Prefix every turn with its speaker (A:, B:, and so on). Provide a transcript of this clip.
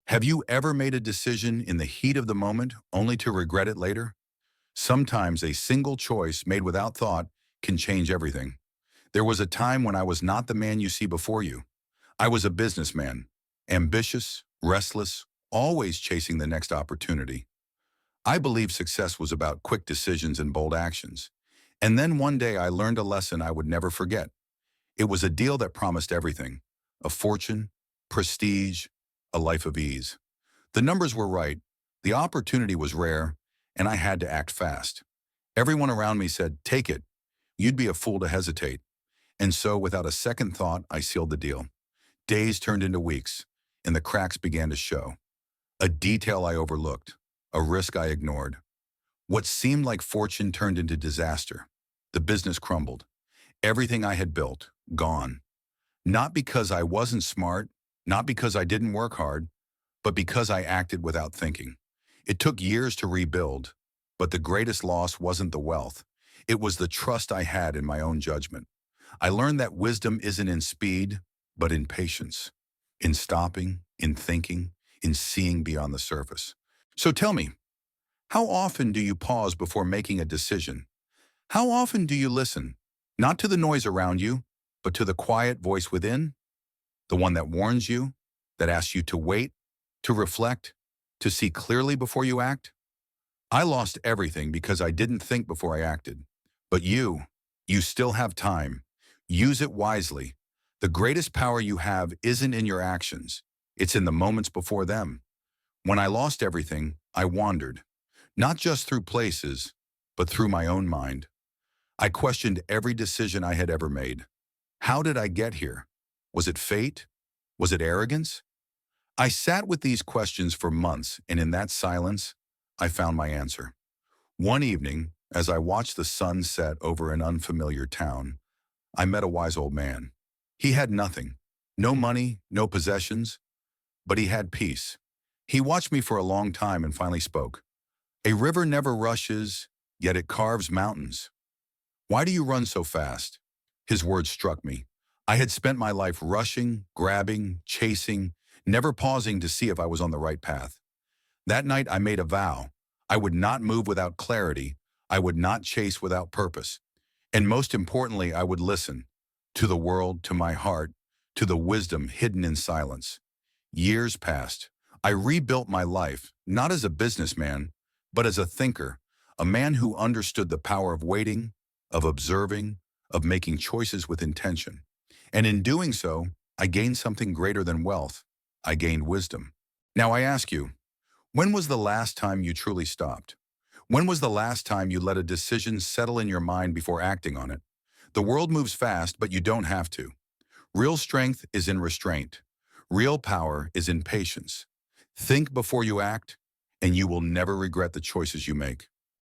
A: Have you ever made a decision in the heat of the moment only to regret it later? Sometimes a single choice made without thought can change everything. There was a time when I was not the man you see before you. I was a businessman, ambitious, restless, always chasing the next opportunity. I believed success was about quick decisions and bold actions. And then one day I learned a lesson I would never forget. It was a deal that promised everything: a fortune, prestige, a life of ease. The numbers were right, the opportunity was rare, and I had to act fast. Everyone around me said, "Take it. You'd be a fool to hesitate." And so, without a second thought, I sealed the deal. Days turned into weeks, and the cracks began to show. A detail I overlooked, a risk I ignored. What seemed like fortune turned into disaster. The business crumbled. Everything I had built, gone. Not because I wasn't smart, not because I didn't work hard, but because I acted without thinking. It took years to rebuild, but the greatest loss wasn't the wealth. It was the trust I had in my own judgment. I learned that wisdom isn't in speed, but in patience, in stopping, in thinking, in seeing beyond the surface. So tell me, how often do you pause before making a decision? How often do you listen, not to the noise around you, but to the quiet voice within, the one that warns you, that asks you to wait, to reflect, to see clearly before you act? I lost everything because I didn't think before I acted. But you still have time. Use it wisely. The greatest power you have isn't in your actions. It's in the moments before them. When I lost everything, I wandered, not just through places, but through my own mind. I questioned every decision I had ever made. How did I get here? Was it fate? Was it arrogance? I sat with these questions for months, and in that silence, I found my answer. One evening, as I watched the sun set over an unfamiliar town, I met a wise old man. He had nothing, no money, no possessions, but he had peace. He watched me for a long time and finally spoke. "A river never rushes, yet it carves mountains. Why do you run so fast?" His words struck me. I had spent my life rushing, grabbing, chasing, never pausing to see if I was on the right path. That night I made a vow. I would not move without clarity. I would not chase without purpose. And most importantly, I would listen to the world, to my heart, to the wisdom hidden in silence. Years passed. I rebuilt my life, not as a businessman, but as a thinker, a man who understood the power of waiting, of observing, of making choices with intention. And in doing so, I gained something greater than wealth. I gained wisdom. Now I ask you, when was the last time you truly stopped? When was the last time you let a decision settle in your mind before acting on it? The world moves fast, but you don't have to. Real strength is in restraint. Real power is in patience. Think before you act, and you will never regret the choices you make.